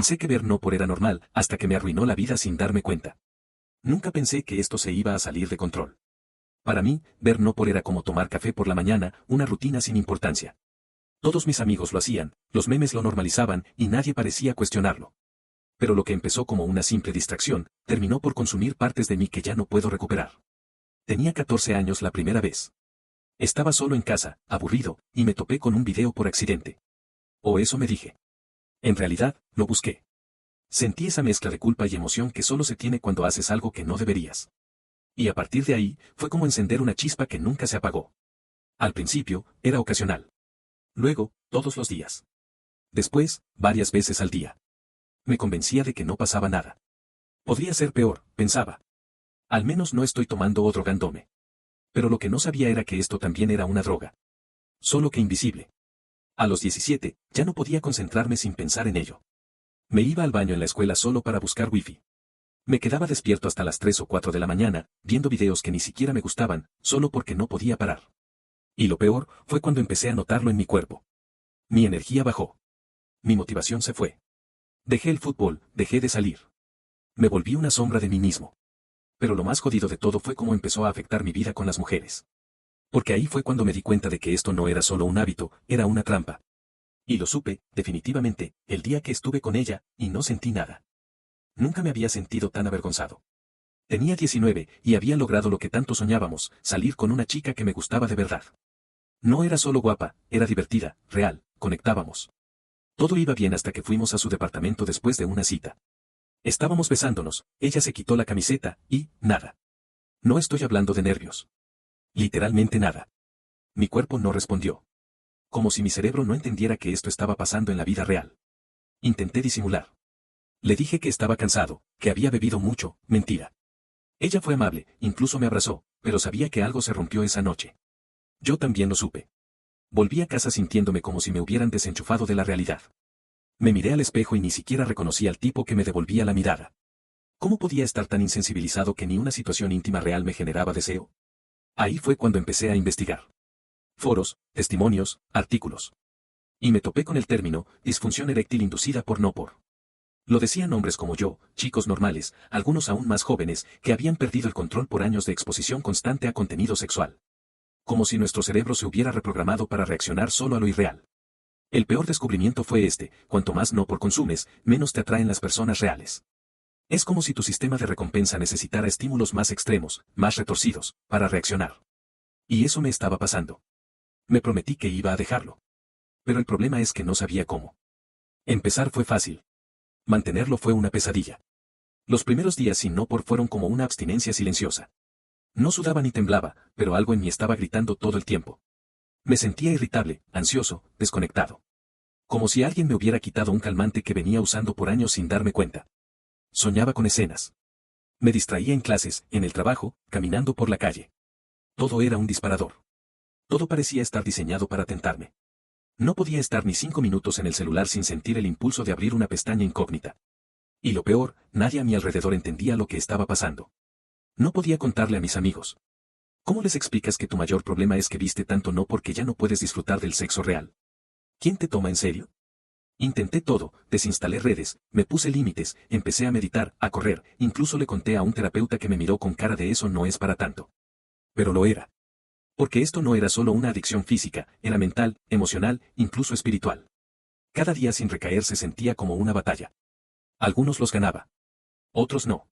Pensé que ver no por era normal, hasta que me arruinó la vida sin darme cuenta. Nunca pensé que esto se iba a salir de control. Para mí, ver no por era como tomar café por la mañana, una rutina sin importancia. Todos mis amigos lo hacían, los memes lo normalizaban y nadie parecía cuestionarlo. Pero lo que empezó como una simple distracción, terminó por consumir partes de mí que ya no puedo recuperar. Tenía 14 años la primera vez. Estaba solo en casa, aburrido, y me topé con un video por accidente. O eso me dije. En realidad, lo busqué. Sentí esa mezcla de culpa y emoción que solo se tiene cuando haces algo que no deberías. Y a partir de ahí, fue como encender una chispa que nunca se apagó. Al principio, era ocasional. Luego, todos los días. Después, varias veces al día. Me convencía de que no pasaba nada. Podría ser peor, pensaba. Al menos no estoy tomando o drogándome. Pero lo que no sabía era que esto también era una droga. Solo que invisible. A los 17, ya no podía concentrarme sin pensar en ello. Me iba al baño en la escuela solo para buscar wifi. Me quedaba despierto hasta las 3 o 4 de la mañana, viendo videos que ni siquiera me gustaban, solo porque no podía parar. Y lo peor, fue cuando empecé a notarlo en mi cuerpo. Mi energía bajó. Mi motivación se fue. Dejé el fútbol, dejé de salir. Me volví una sombra de mí mismo. Pero lo más jodido de todo fue cómo empezó a afectar mi vida con las mujeres. Porque ahí fue cuando me di cuenta de que esto no era solo un hábito, era una trampa. Y lo supe, definitivamente, el día que estuve con ella, y no sentí nada. Nunca me había sentido tan avergonzado. Tenía 19, y había logrado lo que tanto soñábamos, salir con una chica que me gustaba de verdad. No era solo guapa, era divertida, real, conectábamos. Todo iba bien hasta que fuimos a su departamento después de una cita. Estábamos besándonos, ella se quitó la camiseta, y, nada. No estoy hablando de nervios. Literalmente nada. Mi cuerpo no respondió. Como si mi cerebro no entendiera que esto estaba pasando en la vida real. Intenté disimular. Le dije que estaba cansado, que había bebido mucho, mentira. Ella fue amable, incluso me abrazó, pero sabía que algo se rompió esa noche. Yo también lo supe. Volví a casa sintiéndome como si me hubieran desenchufado de la realidad. Me miré al espejo y ni siquiera reconocí al tipo que me devolvía la mirada. ¿Cómo podía estar tan insensibilizado que ni una situación íntima real me generaba deseo? Ahí fue cuando empecé a investigar. Foros, testimonios, artículos. Y me topé con el término, disfunción eréctil inducida por no por. Lo decían hombres como yo, chicos normales, algunos aún más jóvenes, que habían perdido el control por años de exposición constante a contenido sexual. Como si nuestro cerebro se hubiera reprogramado para reaccionar solo a lo irreal. El peor descubrimiento fue este: cuanto más no por consumes, menos te atraen las personas reales. Es como si tu sistema de recompensa necesitara estímulos más extremos, más retorcidos, para reaccionar. Y eso me estaba pasando. Me prometí que iba a dejarlo. Pero el problema es que no sabía cómo. Empezar fue fácil. Mantenerlo fue una pesadilla. Los primeros días sin no por fueron como una abstinencia silenciosa. No sudaba ni temblaba, pero algo en mí estaba gritando todo el tiempo. Me sentía irritable, ansioso, desconectado. Como si alguien me hubiera quitado un calmante que venía usando por años sin darme cuenta. Soñaba con escenas. Me distraía en clases, en el trabajo, caminando por la calle. Todo era un disparador. Todo parecía estar diseñado para tentarme. No podía estar ni 5 minutos en el celular sin sentir el impulso de abrir una pestaña incógnita. Y lo peor, nadie a mi alrededor entendía lo que estaba pasando. No podía contarle a mis amigos. ¿Cómo les explicas que tu mayor problema es que viste tanto no porque ya no puedes disfrutar del sexo real? ¿Quién te toma en serio? Intenté todo, desinstalé redes, me puse límites, empecé a meditar, a correr, incluso le conté a un terapeuta que me miró con cara de eso no es para tanto. Pero lo era. Porque esto no era solo una adicción física, era mental, emocional, incluso espiritual. Cada día sin recaer se sentía como una batalla. Algunos los ganaba. Otros no.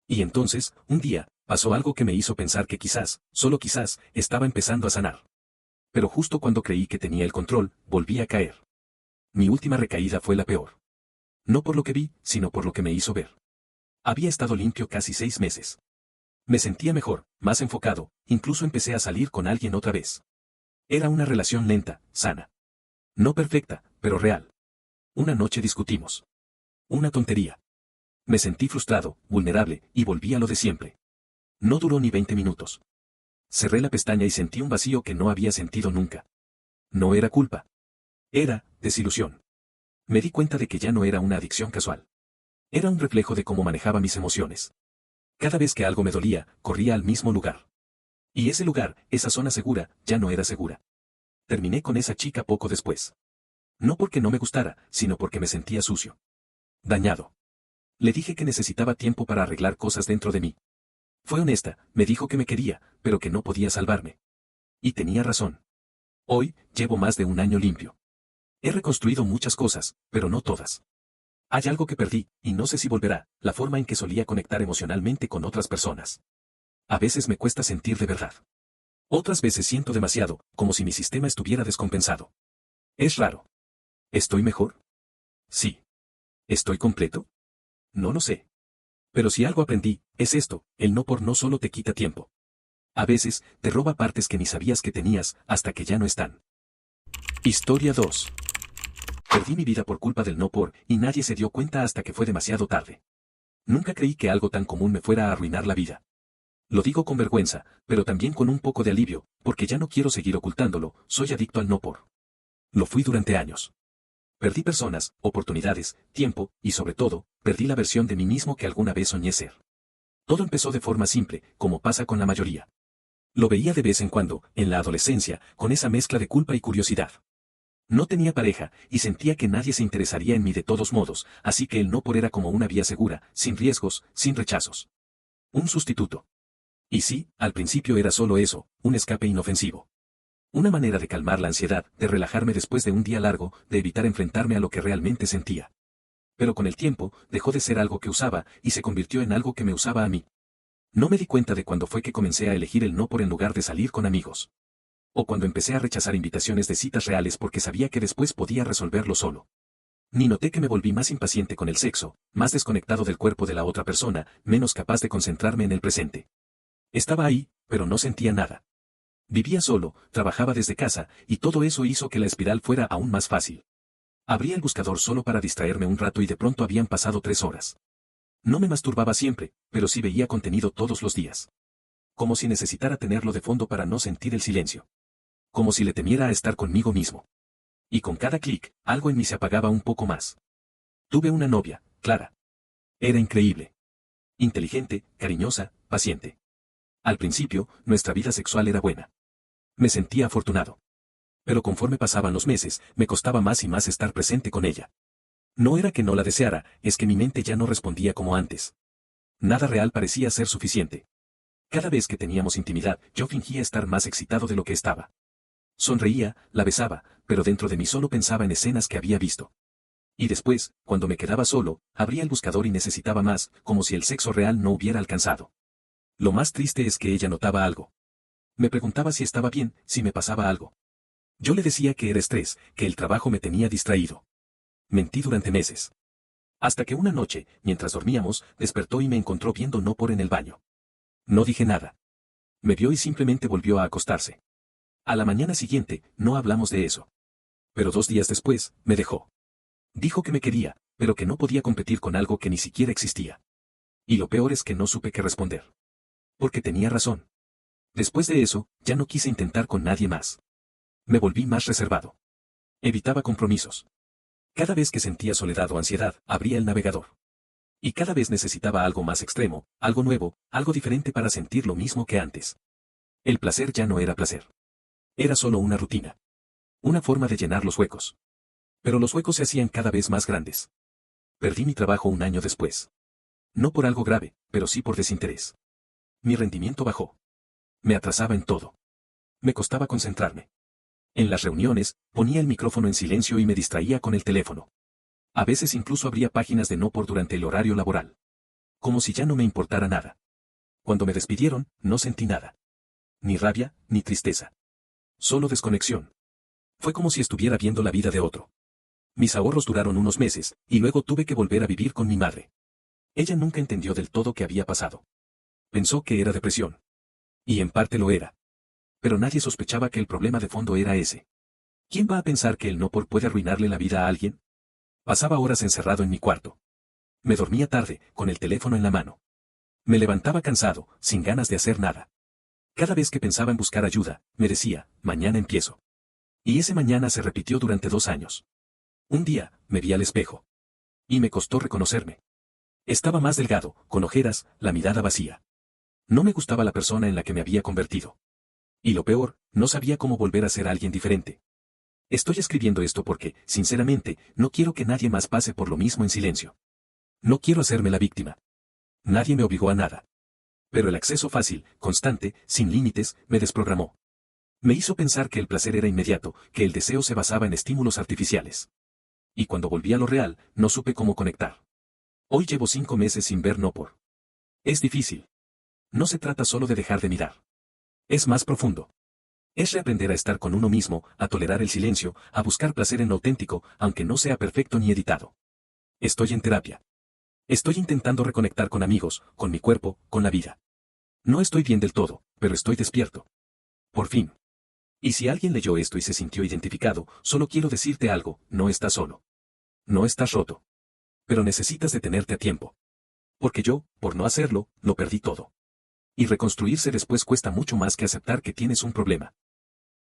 Y entonces, un día, pasó algo que me hizo pensar que quizás, solo quizás, estaba empezando a sanar. Pero justo cuando creí que tenía el control, volví a caer. Mi última recaída fue la peor. No por lo que vi, sino por lo que me hizo ver. Había estado limpio casi 6 meses. Me sentía mejor, más enfocado, incluso empecé a salir con alguien otra vez. Era una relación lenta, sana. No perfecta, pero real. Una noche discutimos. Una tontería. Me sentí frustrado, vulnerable, y volví a lo de siempre. No duró ni 20 minutos. Cerré la pestaña y sentí un vacío que no había sentido nunca. No era culpa. Era desilusión. Me di cuenta de que ya no era una adicción casual. Era un reflejo de cómo manejaba mis emociones. Cada vez que algo me dolía, corría al mismo lugar. Y ese lugar, esa zona segura, ya no era segura. Terminé con esa chica poco después. No porque no me gustara, sino porque me sentía sucio. Dañado. Le dije que necesitaba tiempo para arreglar cosas dentro de mí. Fue honesta, me dijo que me quería, pero que no podía salvarme. Y tenía razón. Hoy, llevo más de un año limpio. He reconstruido muchas cosas, pero no todas. Hay algo que perdí, y no sé si volverá, la forma en que solía conectar emocionalmente con otras personas. A veces me cuesta sentir de verdad. Otras veces siento demasiado, como si mi sistema estuviera descompensado. Es raro. ¿Estoy mejor? Sí. ¿Estoy completo? No lo sé. Pero si algo aprendí, es esto, el no por no solo te quita tiempo. A veces, te roba partes que ni sabías que tenías, hasta que ya no están. Historia 2. Perdí mi vida por culpa del no por, y nadie se dio cuenta hasta que fue demasiado tarde. Nunca creí que algo tan común me fuera a arruinar la vida. Lo digo con vergüenza, pero también con un poco de alivio, porque ya no quiero seguir ocultándolo, soy adicto al no por. Lo fui durante años. Perdí personas, oportunidades, tiempo, y sobre todo, perdí la versión de mí mismo que alguna vez soñé ser. Todo empezó de forma simple, como pasa con la mayoría. Lo veía de vez en cuando, en la adolescencia, con esa mezcla de culpa y curiosidad. No tenía pareja, y sentía que nadie se interesaría en mí de todos modos, así que el no por era como una vía segura, sin riesgos, sin rechazos. Un sustituto. Y sí, al principio era solo eso, un escape inofensivo. Una manera de calmar la ansiedad, de relajarme después de un día largo, de evitar enfrentarme a lo que realmente sentía. Pero con el tiempo, dejó de ser algo que usaba, y se convirtió en algo que me usaba a mí. No me di cuenta de cuándo fue que comencé a elegir el no por en lugar de salir con amigos. O cuando empecé a rechazar invitaciones de citas reales porque sabía que después podía resolverlo solo. Ni noté que me volví más impaciente con el sexo, más desconectado del cuerpo de la otra persona, menos capaz de concentrarme en el presente. Estaba ahí, pero no sentía nada. Vivía solo, trabajaba desde casa, y todo eso hizo que la espiral fuera aún más fácil. Abría el buscador solo para distraerme un rato y de pronto habían pasado 3 horas. No me masturbaba siempre, pero sí veía contenido todos los días. Como si necesitara tenerlo de fondo para no sentir el silencio. Como si le temiera a estar conmigo mismo. Y con cada clic, algo en mí se apagaba un poco más. Tuve una novia, Clara. Era increíble. Inteligente, cariñosa, paciente. Al principio, nuestra vida sexual era buena. Me sentía afortunado. Pero conforme pasaban los meses, me costaba más y más estar presente con ella. No era que no la deseara, es que mi mente ya no respondía como antes. Nada real parecía ser suficiente. Cada vez que teníamos intimidad, yo fingía estar más excitado de lo que estaba. Sonreía, la besaba, pero dentro de mí solo pensaba en escenas que había visto. Y después, cuando me quedaba solo, abría el buscador y necesitaba más, como si el sexo real no hubiera alcanzado. Lo más triste es que ella notaba algo. Me preguntaba si estaba bien, si me pasaba algo. Yo le decía que era estrés, que el trabajo me tenía distraído. Mentí durante meses. Hasta que una noche, mientras dormíamos, despertó y me encontró viendo no por en el baño. No dije nada. Me vio y simplemente volvió a acostarse. A la mañana siguiente, no hablamos de eso. Pero 2 días después, me dejó. Dijo que me quería, pero que no podía competir con algo que ni siquiera existía. Y lo peor es que no supe qué responder. Porque tenía razón. Después de eso, ya no quise intentar con nadie más. Me volví más reservado. Evitaba compromisos. Cada vez que sentía soledad o ansiedad, abría el navegador. Y cada vez necesitaba algo más extremo, algo nuevo, algo diferente para sentir lo mismo que antes. El placer ya no era placer. Era solo una rutina. Una forma de llenar los huecos. Pero los huecos se hacían cada vez más grandes. Perdí mi trabajo un año después. No por algo grave, pero sí por desinterés. Mi rendimiento bajó. Me atrasaba en todo. Me costaba concentrarme. En las reuniones, ponía el micrófono en silencio y me distraía con el teléfono. A veces incluso abría páginas de no por durante el horario laboral. Como si ya no me importara nada. Cuando me despidieron, no sentí nada. Ni rabia, ni tristeza. Solo desconexión. Fue como si estuviera viendo la vida de otro. Mis ahorros duraron unos meses, y luego tuve que volver a vivir con mi madre. Ella nunca entendió del todo qué había pasado. Pensó que era depresión. Y en parte lo era. Pero nadie sospechaba que el problema de fondo era ese. ¿Quién va a pensar que el no por puede arruinarle la vida a alguien? Pasaba horas encerrado en mi cuarto. Me dormía tarde, con el teléfono en la mano. Me levantaba cansado, sin ganas de hacer nada. Cada vez que pensaba en buscar ayuda, me decía, mañana empiezo. Y ese mañana se repitió durante 2 años. Un día, me vi al espejo. Y me costó reconocerme. Estaba más delgado, con ojeras, la mirada vacía. No me gustaba la persona en la que me había convertido. Y lo peor, no sabía cómo volver a ser alguien diferente. Estoy escribiendo esto porque, sinceramente, no quiero que nadie más pase por lo mismo en silencio. No quiero hacerme la víctima. Nadie me obligó a nada. Pero el acceso fácil, constante, sin límites, me desprogramó. Me hizo pensar que el placer era inmediato, que el deseo se basaba en estímulos artificiales. Y cuando volví a lo real, no supe cómo conectar. Hoy llevo 5 meses sin ver no por. Es difícil. No se trata solo de dejar de mirar. Es más profundo. Es reaprender a estar con uno mismo, a tolerar el silencio, a buscar placer en lo auténtico, aunque no sea perfecto ni editado. Estoy en terapia. Estoy intentando reconectar con amigos, con mi cuerpo, con la vida. No estoy bien del todo, pero estoy despierto. Por fin. Y si alguien leyó esto y se sintió identificado, solo quiero decirte algo, no estás solo. No estás roto. Pero necesitas detenerte a tiempo. Porque yo, por no hacerlo, lo perdí todo. Y reconstruirse después cuesta mucho más que aceptar que tienes un problema.